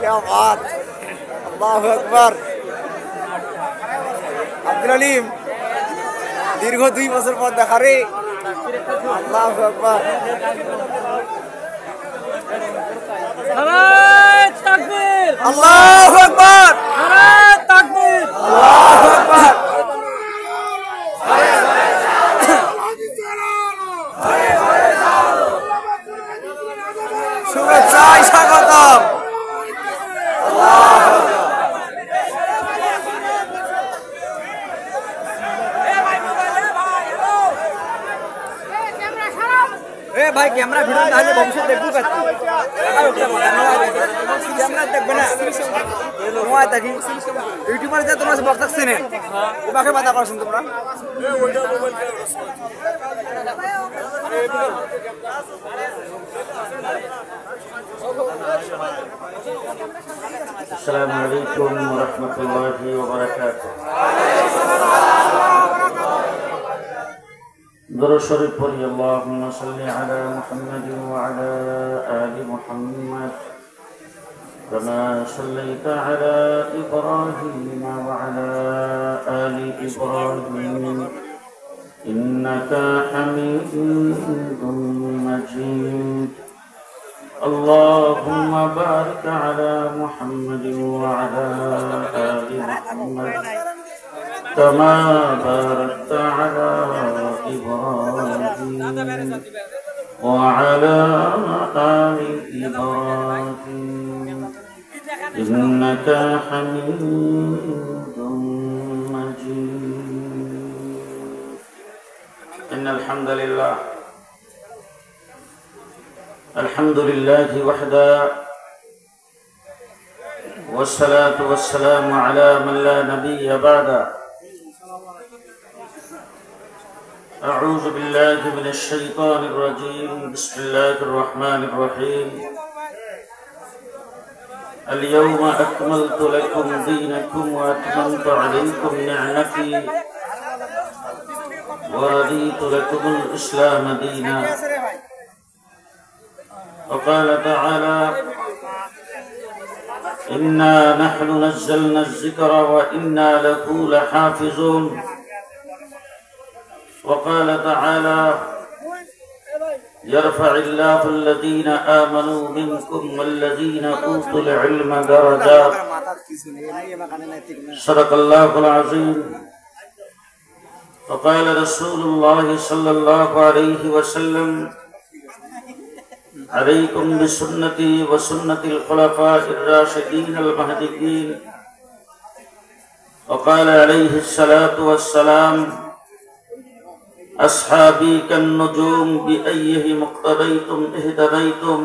क्या बात, আল্লাহু আকবার। আব্দুল আলিম দীর্ঘ 2 বছর পর দেখা রে, আল্লাহু আকবার। নারায়ে তাকবীর, আল্লাহু আকবার, নারায়ে তাকবীর, আল্লাহু আকবার। শুভেচ্ছায় স্বাগতম। ভাই ক্যামেরা ভিডিও তাহলে ভবিষ্যৎ দেখবো ক্যামেরা দেখবে না তোমায় দেখি ইউটিউবার যে তোমার বক্স থাকছে না ওকে বাধা করছেন তোমরা। আসসালামু আলাইকুম ওয়া রাহমাতুল্লাহি ওয়া বারাকাতুহু। দরুদ শরীফ পড়ি। আল্লাহুম্মা সাল্লি আলা মুহাম্মাদিন ওয়া আলা আলি মুহাম্মাদ কামা সাল্লাইতা আলা ইব্রাহিম ওয়া আলা আলি ইব্রাহিম ইন্নাকা হামিদুম মাজিদ। اللهم بارك على محمد وعلى آل محمد كما باركت على إبراهيم وعلى آل إبراهيم إنك حميد مجيد. إن الحمد لله الحمد لله وحده والصلاة والسلام على من لا نبي بعده. أعوذ بالله من الشيطان الرجيم. بسم الله الرحمن الرحيم. اليوم أكملت لكم دينكم وأتممت عليكم نعمتي ورضيت لكم الإسلام دينا. وقال تعالى إنا نحن نزلنا الذكر وإنا له لحافظون. وقال تعالى يرفع الله الذين آمنوا منكم والذين أوتوا العلم درجات. صدق الله العظيم. وقال رسول الله صلى الله عليه وسلم عليكم بسنتي وسنة الخلفاء الراشدين المهديين. وقال عليه الصلاة والسلام أصحابي كالنجوم بأيهم اقتديتم اهتديتم.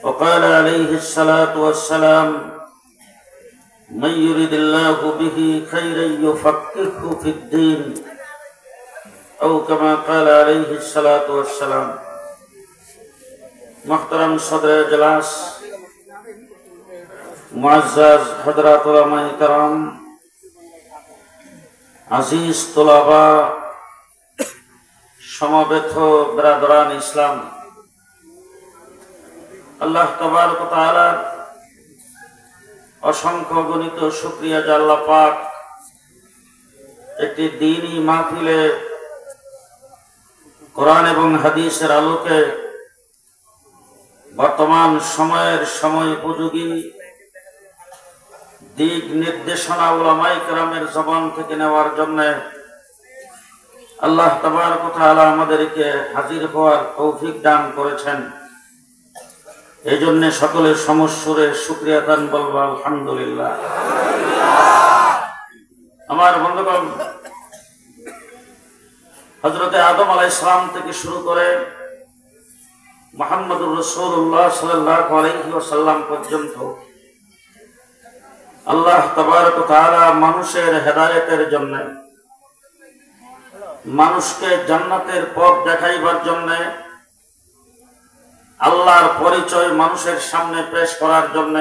وقال عليه الصلاة والسلام من يرد الله به خيرا يفقهه في الدين أو كما قال عليه الصلاة والسلام. محترم صدر اجلاس मुअज़्ज़ज़ हज़रात उलमाए किराम, আজিজ তোলাবা, সমবেত ব্রাদরান ইসলাম, আল্লাহ তাবারক ওয়া তাআলার অসংখ্য গণিত শুকরিয়া যে আল্লাহ পাক একটি দ্বীনি মাহফিলে কোরআন এবং হাদিসের আলোকে বর্তমান সময়ের সময় উপযোগী দিক নির্দেশনা উলামায়ে কেরামের জবান থেকে নেওয়ার জন্য আল্লাহ তাবারক ওয়া তাআলা আমাদেরকে হাজির হওয়ার তৌফিক দান করেছেন। এই জন্য সকলের সমস্বরে শুকরিয়া দান বলবো আলহামদুলিল্লাহ। আমার বন্ধুগণ, হযরতে আদম আলাইহিস সালাম থেকে শুরু করে মুহাম্মদুর রাসূলুল্লাহ সাল্লাল্লাহু আলাইহি ওয়াসাল্লাম পর্যন্ত আল্লাহ তাবারক ওয়া তাআলা মানুষের হেদায়েতের জন্য, মানুষকে জান্নাতের পথ দেখাইবার জন্য, আল্লাহর পরিচয় মানুষের সামনে পেশ করার জন্য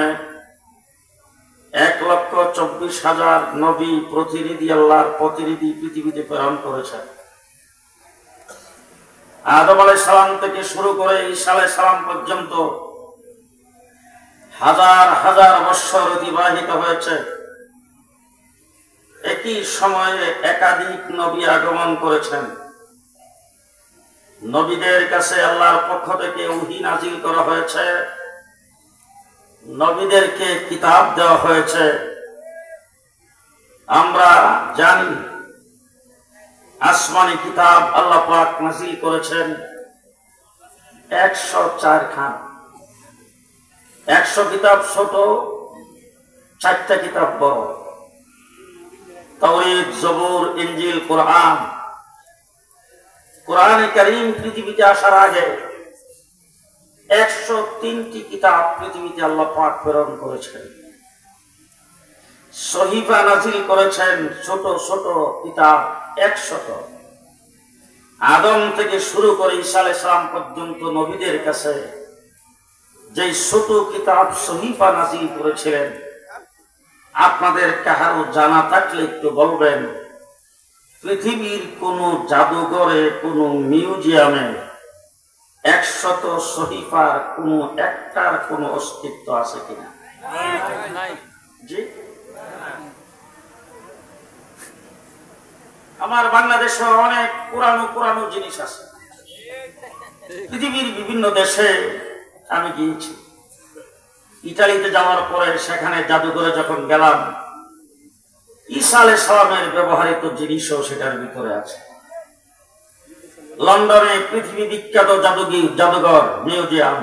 1,24,000 নবী প্রতিনিধি, আল্লাহর প্রতিনিধি পৃথিবীতে প্রেরণ করেছেন। আদম আলাইহিস সালাম থেকে শুরু করে ঈসা আলাইহিস সালাম পর্যন্ত হাজার হাজার বৎসর অতিবাহিত হয়েছে। একই সময়ে একাধিক নবী আগমন করেছেন। নবীদের কাছে আল্লাহর পক্ষ থেকে ওহী নাজিল করা হয়েছে, নবীদেরকে কিতাব দেওয়া হয়েছে। আমরা জানি আসমানি কিতাব আল্লাহ পাক নাজিল করেছেন 104 খান। 100 কিতাব ছোট, 4টা কিতাব বড়। তাওরীত, জবুর, ইনজিল, কোরআন। কোরআনে কারীম পৃথিবীতে আসার আগে 103টি কিতাব পৃথিবীতে আল্লাহ পাক প্রেরণ করেছেন। সহিফা নাজিল করেছেন ছোট ছোট কিতাব 100। আদম থেকে শুরু করে ঈসা আলাইহিস সালাম পর্যন্ত নবীদের কাছে যে ছোট কিতাব সহিফা নাজিল করেছিলেন, আপনাদের কাহারও জানা থাকলে একটু বলবেন। পৃথিবীর কোন জাদুঘরে, কোন মিউজিয়ামে 100 সহিফার কোন একটার কোন অস্তিত্ব আছে কিনা? জি, আমার বাংলাদেশে অনেক পুরানো জিনিস আছে। পৃথিবীর বিভিন্ন দেশে আমি গিয়েছি। ইতালিতে যাওয়ার পরে সেখানে জাদুঘরে যখন গেলাম, ঈসা আলাইহিস সালামের ব্যবহৃত জিনিসও সেটার ভিতরে আছে। লন্ডনে পৃথিবী বিখ্যাত জাদুঘর মিউজিয়াম,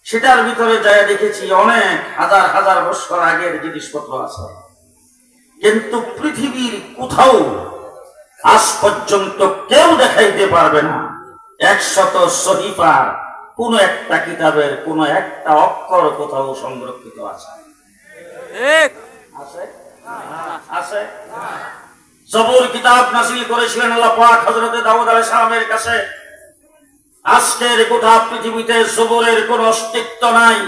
সেটার ভিতরে যায় দেখেছি অনেক হাজার হাজার বছর আগের জিনিসপত্র আছে। কিন্তু পৃথিবীর কোথাও আজ পর্যন্ত কেউ দেখাইতে পারবে না 100 সহিফার কোন একটা কিতাবের কোন একটা অক্ষর কোথাও সংরক্ষিত আছে। আছে। জবুর কিতাব নাযিল করেছিলেন আল্লাহ পাক হযরত দাউদ আলাইহিস সালামের কাছে। আজকের গোটা পৃথিবীতে জবুরের কোন অস্তিত্ব নাই,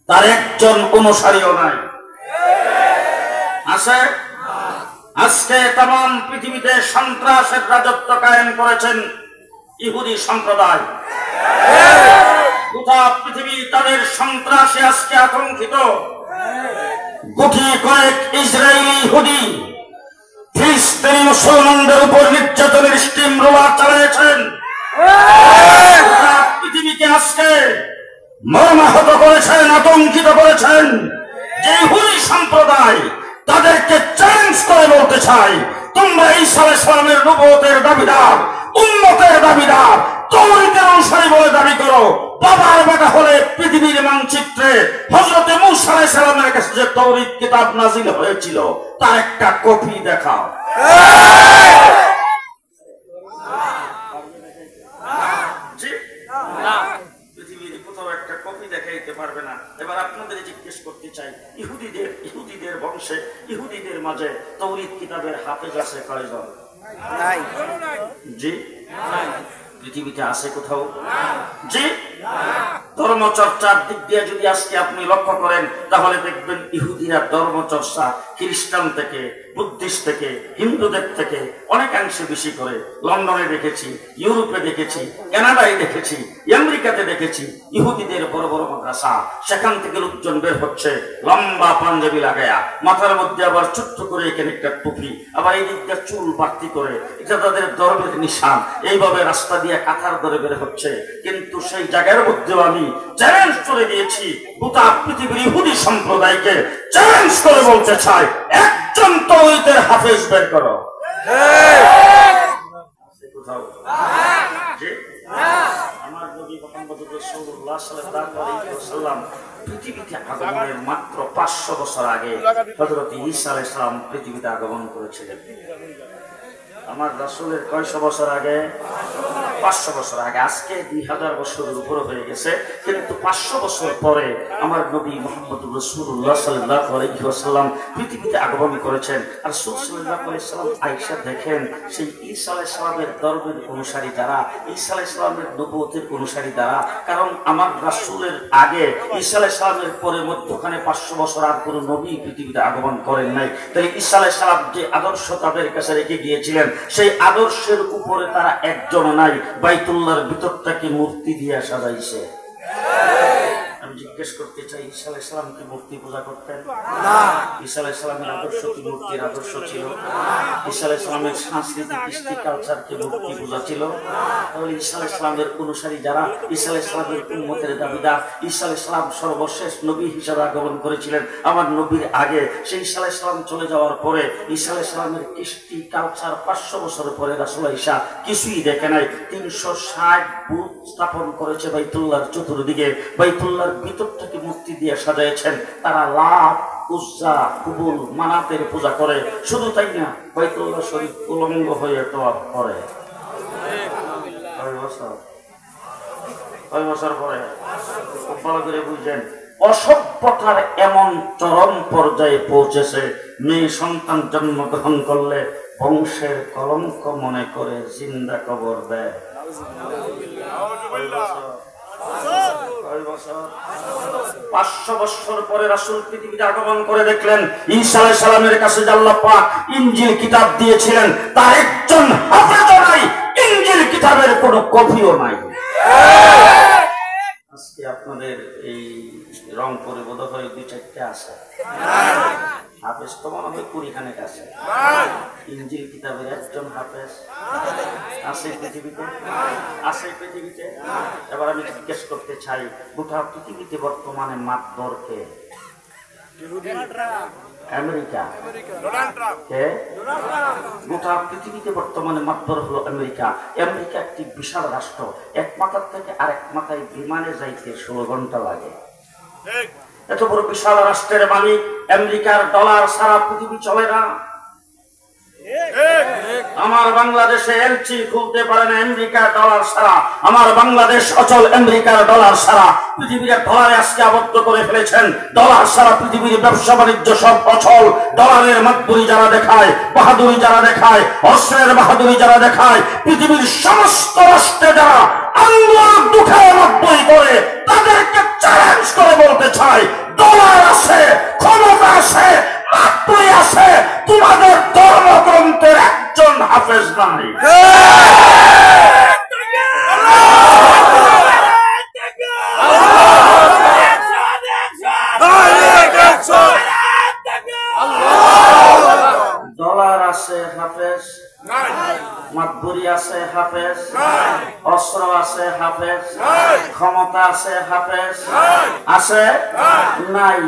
তার একজন অনুসারীও নাই। আছে। আজকে तमाम পৃথিবীতে সন্ত্রাসের রাজত্ব কায়েম করেছেন ইহুদি সম্প্রদায়। গোটা পৃথিবী তাদের সন্ত্রাসে আজকে আতঙ্কিত। গুটি কয়েক ইসরায়েলি ইহুদি ফিলিস্তিনি মুসলমানদের উপর নির্যাতনের স্টিম রোলার চালিয়েছেন। পৃথিবীকে আজকে মর্মাহত করেছেন, আতঙ্কিত করেছেন। যে ইহুদি সম্প্রদায়, তাদেরকে চ্যালেঞ্জ করে বলতে চাই, তোমরা ঈসা আলাইহিস সালামের নবুয়তের দাবিদার, উম্মতের দাবিদার, তাওরীতের অনুসারী বলে দাবি করো। বাবার বেটা হলে পৃথিবীর মানচিত্রে হযরত মূসা আলাইহিস সালামের কাছে যে তাওরীত কিতাব নাযিল হয়েছিল তার একটা কপি দেখাও। পৃথিবীর কোথাও একটা কপি দেখাইতে পারবে না। এবার আপনাদের জিজ্ঞেস করতে চাই, ইহুদিদের বংশে, ইহুদিদের মাঝে তাওরীত কিতাবের হাফেজ আছে কয়জন? নাই। জি, পৃথিবীতে আছে কোথাও? জি, ধর্মচর্চার দিক দিয়ে যদি আজকে আপনি লক্ষ্য করেন তাহলে দেখবেন ইহুদিরা ধর্মচর্চা খ্রিস্টান থেকে, বুদ্ধিস্ট থেকে, হিন্দুদের থেকে অনেকাংশে বেশি করে। লন্ডনে দেখেছি, ইউরোপে দেখেছি, কানাডায় দেখেছি, আমেরিকাতে দেখেছি ইহুদিদের বড় বড় মাদ্রাসা। সেখান থেকে লোকজন বের হচ্ছে লম্বা পাঞ্জাবি লাগায়া, মাথার মধ্যে আবার ছোট্ট করে এখানে একটা টুপি, আবার এই দিকটা চুল বাড়তি করে, এটা তাদের ধর্মের নিশান। এইভাবে রাস্তা দিয়ে কাতার ধরে বের হচ্ছে। কিন্তু সেই জায়গার মধ্যেও আমি চ্যালেঞ্জ করে দিয়েছি গোটা পৃথিবীর ইহুদি সম্প্রদায়কে চ্যালেঞ্জ করে বলতে চাই, একজন তাওরীতের হাফেজ বের করো। আমার নবী মুহাম্মদ রাসূলুল্লাহ সাল্লাল্লাহু আলাইহি ওয়াসাল্লাম পৃথিবীতে আগমনের মাত্র 500 বছর আগে হযরত ঈসা আলাইহিস সালাম পৃথিবীতে আগমন করেছিলেন। আমার রাসূলের কয়শো বছর আগে? 500 বছর আগে। আজকে 2000 বছরের উপরে হয়ে গেছে, কিন্তু 500 বছর পরে আমার নবী মুহাম্মদ রাসূলুল্লাহ সাল্লাল্লাহু আলাইহি ওয়াসাল্লাম পৃথিবীতে আগমন করেছেন। আর রাসূল সাল্লাল্লাহু আলাইহি ওয়াসাল্লাম আয়েশা দেখেন, সেই ঈসা আলাইহিস সালামের ধর্মের অনুসারী যারা, ঈসা আলাইহিস সালামের নবুয়তের অনুসারী যারা, কারণ আমার রাসূলের আগে ঈসা আলাইহিস সালামের পরে মধ্যখানে 500 বছর আর কোনো নবী পৃথিবীতে আগমন করেন নাই। তাই ঈসা আলাইহিস সালাম যে আদর্শ তাদের কাছে রেখে গিয়েছিলেন, সেই আদর্শের উপরে তারা একজন নাই। বাইতুল্লাহর ভিতরটাকে মূর্তি দিয়ে সাজাইছে। আমি জিজ্ঞেস করতে চাই, ঈসা আলাইহিস সালাম কি মূর্তি পূজা করতেন? না। ঈসা আলাইহিস সালামের আদর্শ কি মূর্তির আদর্শ ছিল? ঈসা আলাইহিস সালামের সাংস্কৃতিক কৃষ্টি কালচার কি মূর্তি পূজা ছিল? তাহলে ঈসা আলাইহিস সালামের অনুসারী যারা, ঈসা আলাইহিস সালামের উম্মতের দাবিদার, ঈসা আলাইহিস সালাম সর্বশেষ নবী হিসেবে আগমন করেছিলেন আমার নবীর আগে। সেই ঈসা আলাইহিস সালাম চলে যাওয়ার পরে ঈসা আলাইহিস সালামের কৃষ্টি কালচার 500 বছর পরে রাসূল ঈসা কিছুই দেখে নাই। 360 বুত স্থাপন করেছে বাইতুল্লাহর চতুর্দিকে, বাইতুল্লাহর ভিতর থেকে মূর্তি দিয়ে সাজাইছেন। তারা লাত, উজ্জা, কুবুল, মানাতের পূজা করে। শুধু তাই না, বাইতুল্লাহ শরীফ উলঙ্গ হয়ে তওয়াফ করে। কয় বছর পরে? খুব ভালো করে বুঝছেন, অসভ্যতার এমন চরম পর্যায়ে পৌঁছেছে, মেয়ে সন্তান জন্মগ্রহণ করলে বংশের কলঙ্ক মনে করে জিন্দা কবর দেয়। 500 বছর পরে রাসূল পৃথিবীতে আগমন করে দেখলেন ঈসা আলাইহিস সালামের কাছে আল্লাহ পাক ইনজিল কিতাব দিয়েছিলেন, তার একজন হাফেজও নাই, ইনজিল কিতাবের কোনো কপিও নাই। আজকে আপনাদের এই রংপুরে বোধহয় 2-4টা আছে, হাফেজ তো মনে হয় 20 আছে। ইনজিল কিতাবের একজন হাফেজ আছে পৃথিবীতে? আছে পৃথিবীতে? এবার আমি জিজ্ঞেস করতে চাই, গোটা পৃথিবীতে বর্তমানে মাতবর কে? আমেরিকা। কে? গোটা পৃথিবীতে বর্তমানে মাতবর হলো আমেরিকা। আমেরিকা একটি বিশাল রাষ্ট্র, এক মাথার থেকে আরেক মাথায় বিমানে যাইতে 16 ঘন্টা লাগে। এত বড় বিশাল রাষ্ট্রের মালিক আমেরিকার ডলার সারা পৃথিবী চলে না। আমার বাংলাদেশে এলচি খুলতে পারে না আমেরিকার ডলার ছাড়া। আমার বাংলাদেশ অচল আমেরিকার ডলার ছাড়া। পৃথিবীর ডলারে আজকে আবদ্ধ করে ফেলেছেন। ডলার ছাড়া পৃথিবীর ব্যবসা বাণিজ্য সব অচল। ডলারের মাতবুরি যারা দেখায়, বাহাদুরি যারা দেখায়, অস্ত্রের বাহাদুরি যারা দেখায়, পৃথিবীর সমস্ত রাষ্ট্রে যারা আঙ্গুল দুঃখে মাতবুরি করে, তাদেরকে চ্যালেঞ্জ করে বলতে চাই, ডলার আছে, ক্ষমতা আছে, মাতবুরি আছে, তোমাদের ধর্মগ্রন্থের একজন হাফেজ নাই। ডলার আছে, হাফেজ মাতবুরি আছে, হাফেজ অস্ত্র আছে, হাফেজ ক্ষমতা আছে, হাফেজ আছে নাই।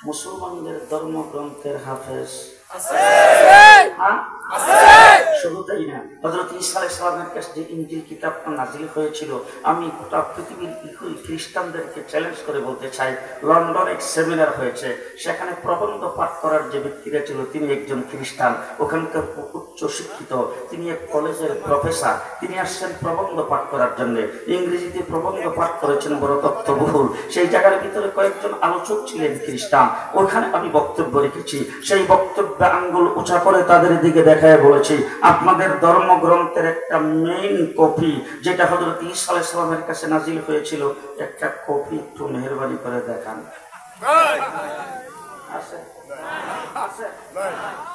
মুসলমানদের ধর্মগ্রন্থের হাফেজ শুধু তাই না, হযরত ঈসা আলাইহিস সালামের কাছে যে ইনজিল কিতাবটা নাজিল হয়েছিল, আমি গোটা পৃথিবীর খ্রিস্টানদেরকে চ্যালেঞ্জ করে বলতে চাই, লন্ডনে এক সেমিনার হয়েছে, সেখানে প্রবন্ধ পাঠ করার যে ব্যক্তিরা ছিল তিনি একজন খ্রিস্টান, ওখানকার উচ্চ শিক্ষিত, তিনি এক কলেজের প্রফেসর, তিনি আসছেন প্রবন্ধ পাঠ করার জন্য। ইংরেজিতে প্রবন্ধ পাঠ করেছেন বড় তথ্যবহুল। সেই জায়গার ভিতরে কয়েকজন আলোচক ছিলেন খ্রিস্টান, ওখানে আমি বক্তব্য রেখেছি। সেই বক্তব্যে আঙ্গুল উঁচা করে তাদের দিকে দেখায় বলেছি, আপনাদের ধর্মগ্রন্থের একটা মেইন কপি যেটা হযরত ঈসা আলাইহিস সালামের কাছে নাজিল হয়েছিল, একটা কপি একটু মেহেরবানি করে দেখান। আছে? আছে?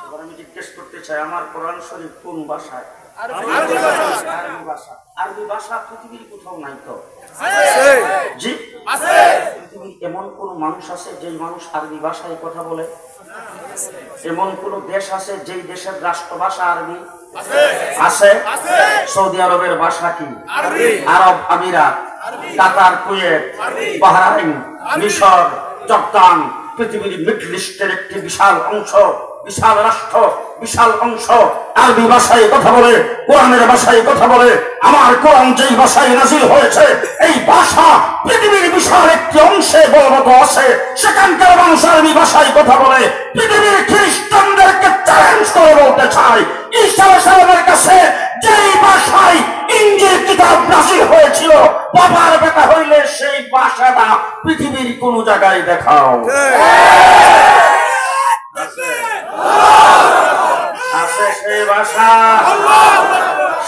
এবার আমি জিজ্ঞেস করতে চাই, আমার কোরআন শরীফ কোন ভাষায়? আরবি ভাষা। আরবি ভাষা পৃথিবীর কোথাও নাই তো? জি আছে। পৃথিবীর এমন কোন মানুষ আছে যে মানুষ আরবি ভাষায় কথা বলে? এমন কোন দেশ আছে যেই দেশের রাষ্ট্রভাষা আরবি? আছে। সৌদি আরবের ভাষা কি? আরব আমিরাত, কাতার, কুয়েত, বাহরাইন, মিশর, জর্দান, পৃথিবীর মিডল ইস্টের একটি বিশাল অংশ, বিশাল রাষ্ট্র, বিশাল অংশ আরবি ভাষায় কথা বলে, কোরআনের ভাষায় কথা বলে। আমার কোরআন যেই ভাষায় নাজিল হয়েছে, এই ভাষা পৃথিবীর বিশাল একটি অংশে বলবৎ আছে, সেখানকার মানুষ আরবি ভাষায় কথা বলে। পৃথিবীর খ্রিস্টানদেরকে চ্যালেঞ্জ করে বলতে চাই, ঈসা আলাইহিস সালামের কাছে যেই ভাষায় ইনজিল কিতাব নাজিল হয়েছিল, বাবার বেটা হইলে সেই ভাষাটা পৃথিবীর কোন জায়গায় দেখাও। আছে সেই ভাষা,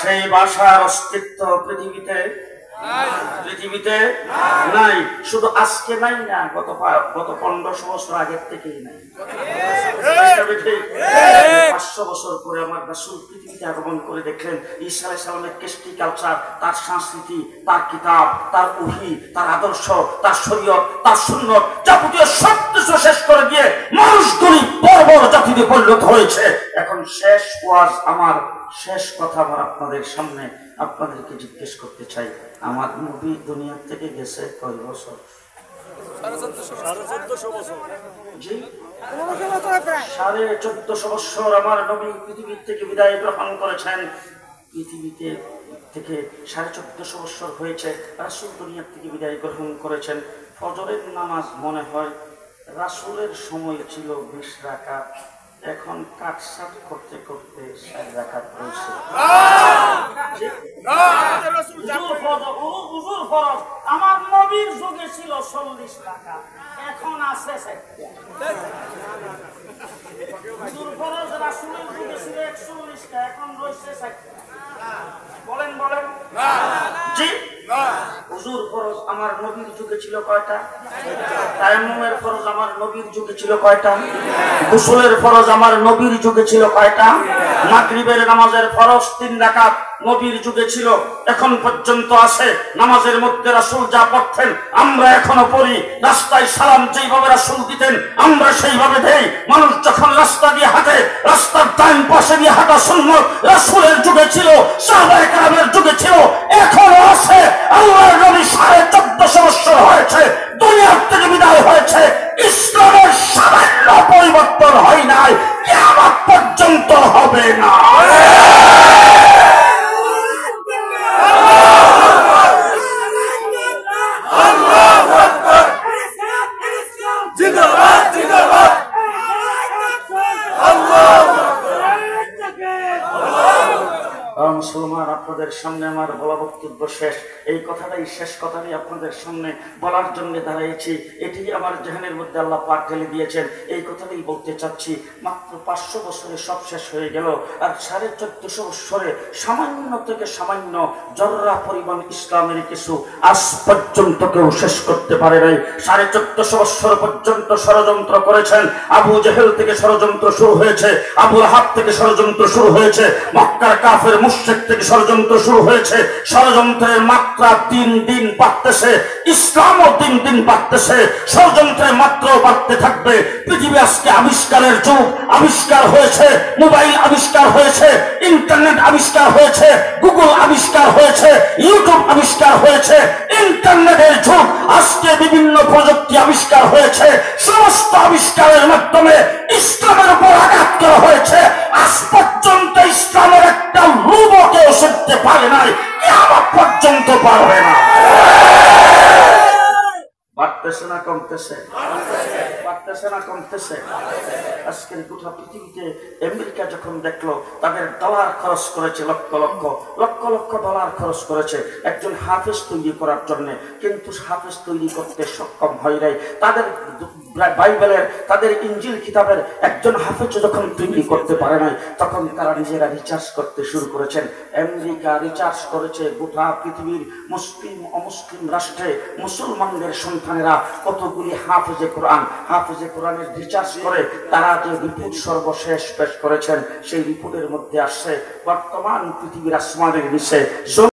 সেই ভাষার অস্তিত্ব পৃথিবীতে পৃথিবীতে নাই। শুধু আজকে নাই না, গত 1500 বছর আগের থেকেই নাই। 500 বছর পরে আমার রাসূল পৃথিবীতে আগমন করে দেখলেন ঈসা আলাইহিস সালামের কৃষ্টি কালচার, তার সংস্কৃতি, তার কিতাব, তার ওহী, তার আদর্শ, তার শরীয়ত, তার সুন্নাত, যাবতীয় সব কিছু শেষ করে দিয়ে মানুষগুলি বর্বর জাতিতে পরিণত হয়েছে। এখন শেষ ওয়াজ আমার, শেষ কথা আমার আপনাদের সামনে আপনাদেরকে জিজ্ঞেস করতে চাই, আমার নবী দুনিয়া থেকে গেছে কয় বছর? 1450 বছর। জি, 1450 বছর আমার নবী পৃথিবী থেকে বিদায় গ্রহণ করেছেন। পৃথিবীতে থেকে 1450 বছর হয়েছে রাসূল দুনিয়া থেকে বিদায় গ্রহণ করেছেন। ফজরের নামাজ মনে হয় রাসূলের সময় ছিল 20 রাকাত, এখন কাটছাট করতে করতে 60 রাকাত হয়েছে। আমার নবীর যুগে ছিল 40 রাকাত, এখন আছে 60। হুজুর ফরজ রাসূলের যুগে ছিল 41টা, এখন রয়েছে 60টা। বলেন বলেন না। জি না। হুজুর ফরজ আমার নবীর যুগে ছিল কয়টা? তায়াম্মুমের ফরজ আমার নবীর যুগে ছিল কয়টা? গোসলের ফরজ আমার নবীর যুগে ছিল কয়টা? মাগরিবের নামাজের ফরজ 3 রাকাত নবীর যুগে ছিল, এখন পর্যন্ত আছে। নামাজের মধ্যে রাসূল যা পড়তেন আমরা এখনো পড়ি। রাস্তায় সালাম যেইভাবে রাসূল দিতেন আমরা সেইভাবে দেই। মানুষ যখন রাস্তা দিয়ে হাঁটে রাস্তার ডান পাশে দিয়ে হাঁটা সুন্নাত রাসূলের যুগে ছিল, সাহাবায়ে কেরামের যুগে ছিল, এখনো আছে। আল্লাহর নবী 1450 বছর হয়েছে দুনিয়া থেকে বিদায় হয়েছে, ইসলামের সামান্য পরিবর্তন হয় নাই, কিয়ামত পর্যন্ত হবে না। মুসলমান, আপনাদের সামনে আমার বলা বক্তব্য শেষ। এই কথাটাই শেষ কথাটাই আপনাদের সামনে বলার জন্য দাঁড়িয়েছি। এটি আমার জেহানের মধ্যে আল্লাহ পাক ঢেলে দিয়েছেন, এই কথাটাই বলতে চাচ্ছি। মাত্র 500 বছরে সব শেষ হয়ে গেল, আর 1450 বছরে সামান্য থেকে সামান্য জররা পরিমাণ ইসলামের কিছু আজ পর্যন্ত কেউ শেষ করতে পারে নাই। 1450 বছর পর্যন্ত ষড়যন্ত্র করেছেন। আবু জেহেল থেকে ষড়যন্ত্র শুরু হয়েছে, আবু লাহাব থেকে ষড়যন্ত্র শুরু হয়েছে, মক্কার কাফের মুশরিক থেকে ষড়যন্ত্র শুরু হয়েছে। ষড়যন্ত্রের মাত্রা দিন দিন বাড়তেছে, ইসলামও দিন দিন বাড়তেছে, ষড়যন্ত্রের মাত্রাও বাড়তে থাকবে। পৃথিবী আজকে আবিষ্কারের যুগ, আবিষ্কার হয়েছে, মোবাইল আবিষ্কার হয়েছে, ইন্টারনেট আবিষ্কার হয়েছে, গুগল আবিষ্কার হয়েছে, ইউটিউব আবিষ্কার হয়েছে, ইন্টারনেটের যুগ। আজকে বিভিন্ন প্রযুক্তি আবিষ্কার হয়েছে, সমস্ত আবিষ্কারের মাধ্যমে ইসলামের উপর আঘাত করা হয়েছে। আজ পর্যন্ত ইসলামের একটা রূপও কেউ শিখতে পারে নাই, কিয়ামত পর্যন্ত পারবে না। বাড়তেছে না কমতেছে? বাড়তেছে না কমতেছে? আজকের গোটা পৃথিবীতে আমেরিকা যখন দেখলো তাদের ডলার খরচ করেছে, লক্ষ লক্ষ লক্ষ লক্ষ ডলার খরচ করেছে একজন হাফেজ তৈরি করার জন্য, কিন্তু হাফেজ তৈরি করতে সক্ষম হয় নাই। তাদের বাইবেলের, তাদের ইঞ্জিল কিতাবের একজন হাফেজ যখন তৈরি করতে পারে নাই, তখন তারা নিজেরা রিচার্জ করতে শুরু করেছেন। আমেরিকা রিচার্জ করেছে গোটা পৃথিবীর মুসলিম অমুসলিম রাষ্ট্রে মুসলমানদের সন্তানেরা কতগুলি হাফেজে কোরআনের রিচার্জ করে তারা যে রিপোর্ট সর্বশেষ পেশ করেছেন, সেই রিপোর্টের মধ্যে আসছে বর্তমান পৃথিবীর আসমানের নিচে